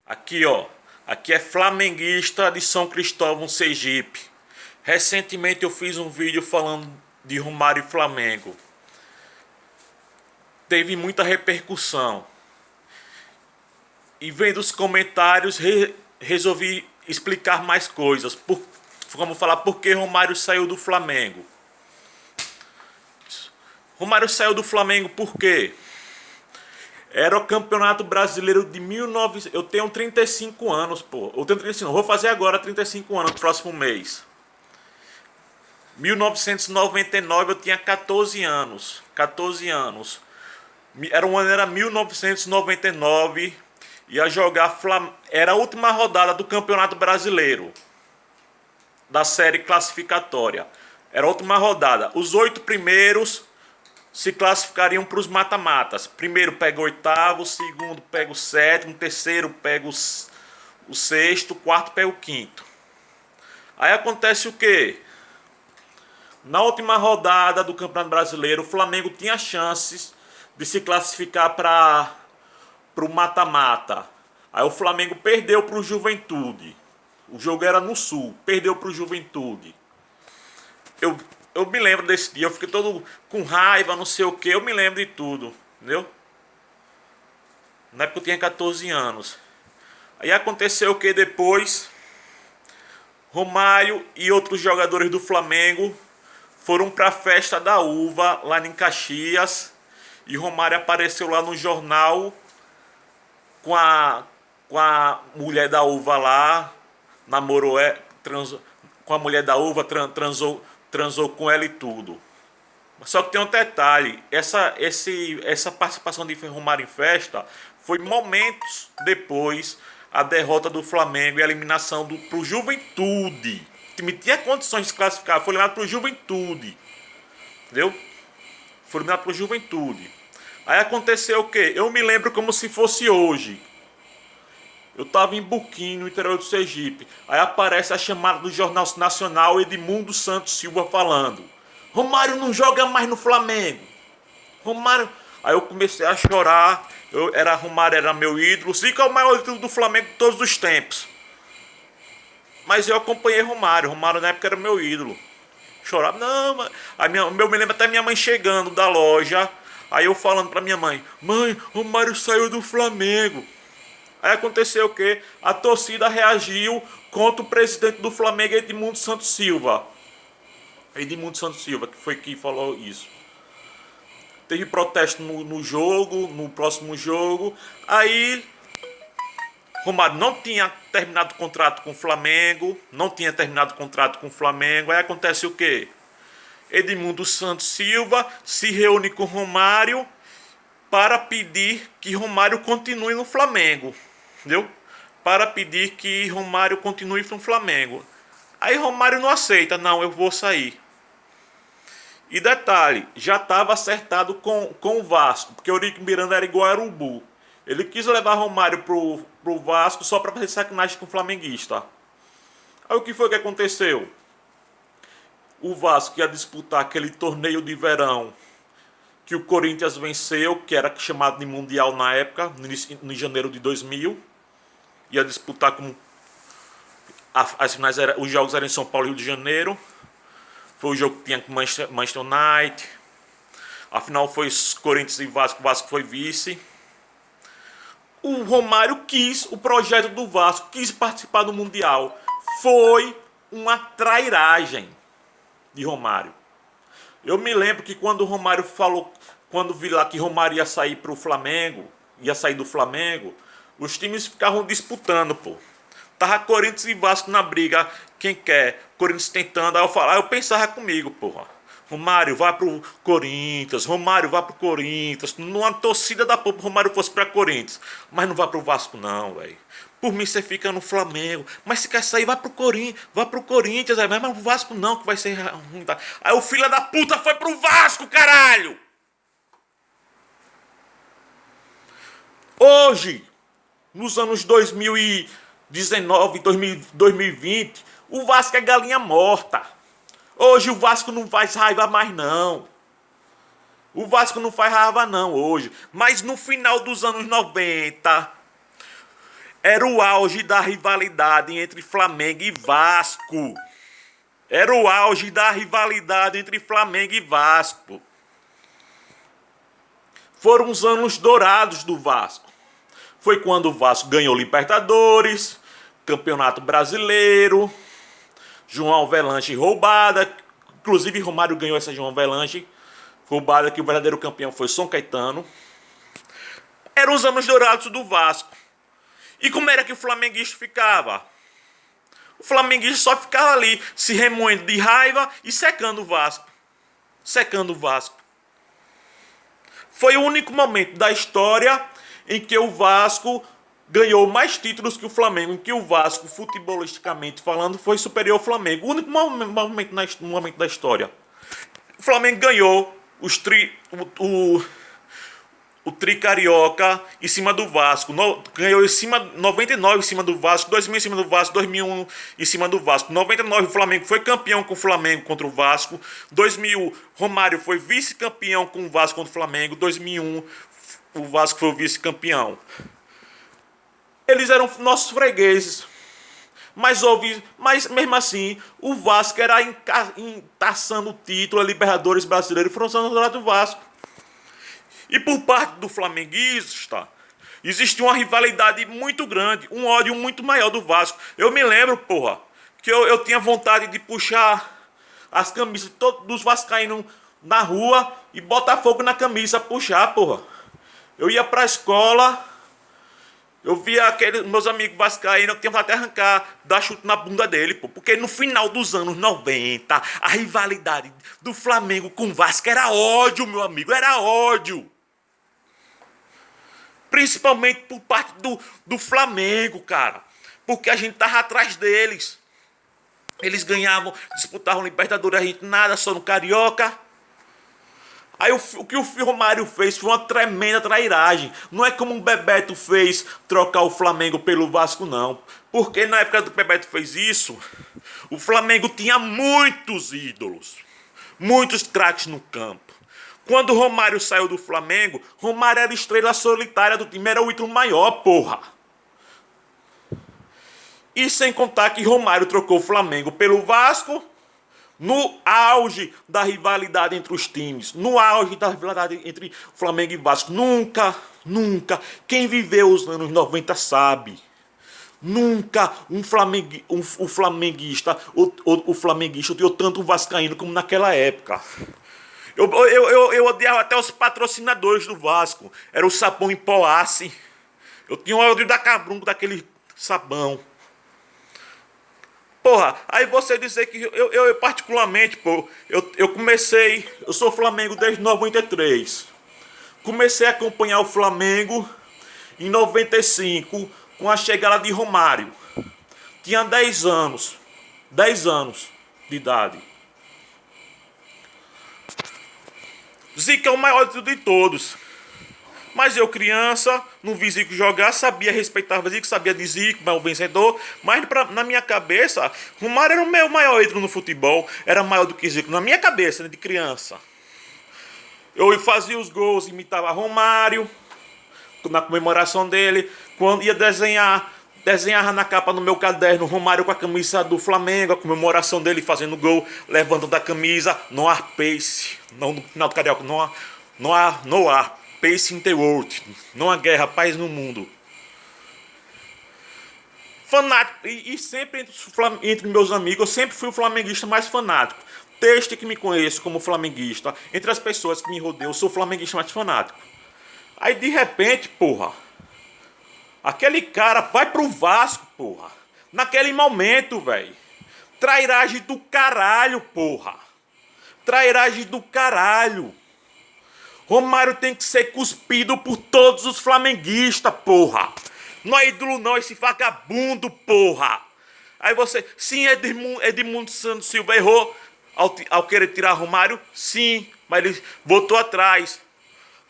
Aqui, ó. Aqui é flamenguista de São Cristóvão, Sergipe. Recentemente eu fiz um vídeo falando de Romário e Flamengo. Teve muita repercussão. E vendo os comentários, resolvi explicar mais coisas. Vamos falar por que Romário saiu do Flamengo. Romário saiu do Flamengo por quê? Era o Campeonato Brasileiro de 19... Eu tenho 35 anos, pô. Eu tenho 35, vou fazer agora 35 anos, no próximo mês. 1999 eu tinha 14 anos. 14 anos. Era um ano, era 1999. Ia jogar... Era a última rodada do Campeonato Brasileiro. Da série classificatória. Era a última rodada. Os 8 primeiros se classificariam para os mata-matas. Primeiro pega o oitavo, segundo pega o sétimo, terceiro pega o sexto, quarto pega o quinto. Aí acontece o quê? Na última rodada do Campeonato Brasileiro, o Flamengo tinha chances de se classificar para o mata-mata. Aí o Flamengo perdeu para o Juventude. O jogo era no Sul, perdeu para o Juventude. Eu me lembro desse dia, eu fiquei todo com raiva, não sei o que, eu me lembro de tudo, entendeu? Na época eu tinha 14 anos. Aí aconteceu o que depois? Romário e outros jogadores do Flamengo foram para a festa da uva lá em Caxias. E Romário apareceu lá no jornal com a mulher da uva lá, namorou, com a mulher da uva, transou com ela e tudo. Só que tem um detalhe, essa participação de Romário em festa foi momentos depois a derrota do Flamengo e a eliminação pro Juventude. O time tinha condições de se classificar, foi eliminado pro Juventude. Entendeu? Foi eliminado pro Juventude. Aí aconteceu o quê? Eu me lembro como se fosse hoje. Eu estava em Buquim, no interior do Sergipe. Aí aparece a chamada do Jornal Nacional, Edmundo Santos Silva falando: Romário não joga mais no Flamengo. Romário... Aí eu comecei a chorar. Romário era meu ídolo. Zico é o maior ídolo do Flamengo de todos os tempos. Mas eu acompanhei Romário. Romário na época era meu ídolo. Chorava. Não, eu me lembro até minha mãe chegando da loja. Aí eu falando pra minha mãe: Mãe, Romário saiu do Flamengo. Aí aconteceu o quê? A torcida reagiu contra o presidente do Flamengo, Edmundo Santos Silva. Edmundo Santos Silva, que foi quem falou isso. Teve protesto no jogo, no próximo jogo. Aí Romário não tinha terminado o contrato com o Flamengo. Aí acontece o quê? Edmundo Santos Silva se reúne com Romário para pedir que Romário continue no Flamengo. Entendeu? Para pedir que Romário continue no Flamengo. Aí Romário não aceita, não, eu vou sair. E detalhe, já estava acertado com o Vasco, porque o Eurico Miranda era igual a Urubu. Ele quis levar Romário pro Vasco só para fazer sacanagem com o flamenguista. Aí o que foi que aconteceu? O Vasco ia disputar aquele torneio de verão que o Corinthians venceu, que era chamado de Mundial na época, em janeiro de 2000. Ia disputar com... As finais os jogos eram em São Paulo e Rio de Janeiro. Foi o jogo que tinha com Manchester United. A final foi Corinthians e Vasco. O Vasco foi vice. O Romário quis, o projeto do Vasco, quis participar do Mundial. Foi uma trairagem de Romário. Eu me lembro que quando o Romário falou, quando vi lá que Romário ia sair pro Flamengo, ia sair do Flamengo, os times ficavam disputando, pô. Tava Corinthians e Vasco na briga, quem quer? Corinthians tentando, aí eu pensava comigo, porra. Romário, vai pro Corinthians, Romário, vai pro Corinthians. Numa torcida da porra, Romário fosse pra Corinthians. Mas não vai pro Vasco não, velho. Por mim você fica no Flamengo. Mas se quer sair, vai pro Corinthians, véio. Mas pro Vasco não, que vai ser ruim. Aí o filho da puta foi pro Vasco, caralho! Hoje, nos anos 2019, 2020, o Vasco é galinha morta. Hoje o Vasco não faz raiva mais não. O Vasco não faz raiva não hoje. Mas no final dos anos 90, Era o auge da rivalidade entre Flamengo e Vasco. Era o auge da rivalidade entre Flamengo e Vasco. Foram os anos dourados do Vasco. Foi quando o Vasco ganhou Libertadores, Campeonato Brasileiro, João Avelanche roubada. Inclusive Romário ganhou essa João Avelanche roubada, que o verdadeiro campeão foi São Caetano. Eram os anos dourados do Vasco. E como era que o flamenguista ficava? O flamenguista só ficava ali, se remoendo de raiva e secando o Vasco. Secando o Vasco. Foi o único momento da história em que o Vasco ganhou mais títulos que o Flamengo, em que o Vasco, futebolisticamente falando, foi superior ao Flamengo. O único momento da história. O Flamengo ganhou o tri carioca em cima do Vasco. Ganhou em cima 99 em cima do Vasco, 2000 em cima do Vasco, 2001 em cima do Vasco. 99 o Flamengo foi campeão com o Flamengo contra o Vasco. 2000 Romário foi vice-campeão com o Vasco contra o Flamengo. 2001 o Vasco foi o vice-campeão. Eles eram nossos fregueses. Mas mesmo assim, o Vasco era taçando o título a Libertadores brasileiro, foram os do Vasco. E por parte do flamenguista, existia uma rivalidade muito grande, um ódio muito maior do Vasco. Eu me lembro, porra, que eu tinha vontade de puxar as camisas dos vascaínos na rua e botar fogo na camisa, puxar, porra. Eu ia pra escola, eu via aqueles meus amigos vascaínos, eu tinha vontade de arrancar, dar chute na bunda dele, pô. Porque no final dos anos 90, a rivalidade do Flamengo com o Vasco era ódio, meu amigo, era ódio. Principalmente por parte do Flamengo, cara. Porque a gente tava atrás deles. Eles ganhavam, disputavam Libertadores, a gente nada, só no Carioca. Aí o que o Romário fez foi uma tremenda trairagem. Não é como o Bebeto fez trocar o Flamengo pelo Vasco, não. Porque na época que o Bebeto fez isso, o Flamengo tinha muitos ídolos. Muitos craques no campo. Quando o Romário saiu do Flamengo, Romário era estrela solitária do time, era o ídolo maior, porra. E sem contar que Romário trocou o Flamengo pelo Vasco no auge da rivalidade entre os times. No auge da rivalidade entre Flamengo e Vasco. Nunca, quem viveu os anos 90 sabe. Nunca o flamenguista odiou tanto o vascaíno como naquela época. Eu odiava até os patrocinadores do Vasco. Era o sabão em pó Ace. Eu tinha um ódio da cabrunco daquele sabão. Porra, aí você dizer que eu particularmente, pô, eu sou Flamengo desde 93. Comecei a acompanhar o Flamengo em 95, com a chegada de Romário. Tinha 10 anos de idade. Zico é o maior de todos. Mas eu, criança, não vi Zico jogar, sabia, respeitava Zico, sabia de Zico, mas o vencedor. Mas na minha cabeça, Romário era o meu maior ídolo no futebol. Era maior do que Zico, na minha cabeça, né, de criança. Eu fazia os gols, imitava Romário, na comemoração dele. Quando ia desenhava na capa no meu caderno Romário com a camisa do Flamengo, a comemoração dele fazendo gol, levantando a camisa, no ar pace, não no final do Carioca, no ar pace in the world, não há guerra, paz no mundo. Fanático, e sempre entre meus amigos, eu sempre fui o flamenguista mais fanático. Desde que me conheço como flamenguista, entre as pessoas que me rodeiam, eu sou o flamenguista mais fanático. Aí de repente, porra, aquele cara vai pro Vasco, porra. Naquele momento, velho. Trairagem do caralho, porra. Trairagem do caralho. Romário tem que ser cuspido por todos os flamenguistas, porra. Não é ídolo não, esse vagabundo, porra. Aí você, sim, Edmundo Santos Silva errou ao querer tirar Romário, sim, mas ele voltou atrás.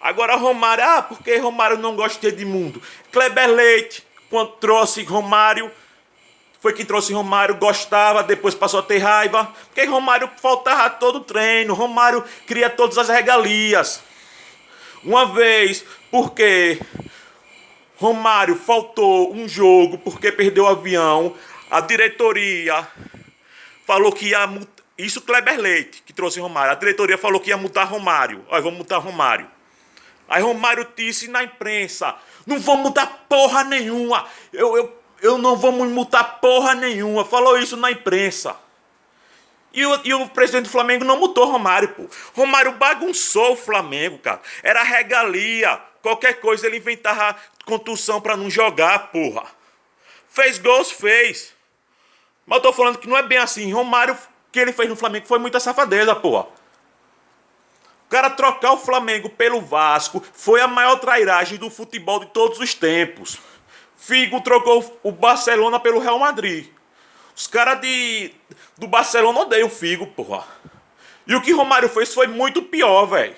Agora Romário, porque Romário não gosta de Edmundo. Kleber Leite, quando trouxe Romário, foi quem trouxe Romário, gostava, depois passou a ter raiva. Porque Romário faltava todo o treino, Romário queria todas as regalias. Uma vez, porque Romário faltou um jogo porque perdeu o avião. A diretoria falou que ia multar. Isso Kleber Leite, que trouxe Romário. A diretoria falou que ia multar Romário. Olha, vamos multar Romário. Aí Romário disse na imprensa: não vou mudar porra nenhuma. Eu não vou multar porra nenhuma. Falou isso na imprensa. E o presidente do Flamengo não multou Romário, pô. Romário bagunçou o Flamengo, cara. Era regalia. Qualquer coisa ele inventava contusão pra não jogar, porra. Fez gols, fez. Mas eu tô falando que não é bem assim. Romário, o que ele fez no Flamengo foi muita safadeza, porra. O cara trocar o Flamengo pelo Vasco foi a maior trairagem do futebol de todos os tempos. Figo trocou o Barcelona pelo Real Madrid. Os caras do Barcelona odeiam o Figo, porra. E o que Romário fez foi muito pior, velho.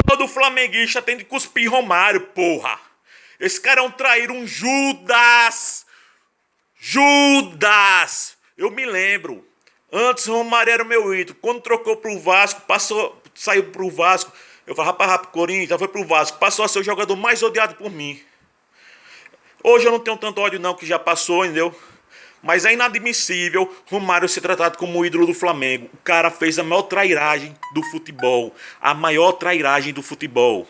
Todo flamenguista tem de cuspir Romário, porra. Esse cara é um traíra, um Judas. Judas! Eu me lembro. Antes Romário era o meu ídolo. Quando trocou pro Vasco, saiu pro Vasco. Eu falava, rapaz, pro Corinthians, foi pro Vasco. Passou a ser o jogador mais odiado por mim. Hoje eu não tenho tanto ódio não, que já passou, entendeu? Mas é inadmissível Romário ser tratado como o ídolo do Flamengo. O cara fez a maior trairagem do futebol. A maior trairagem do futebol.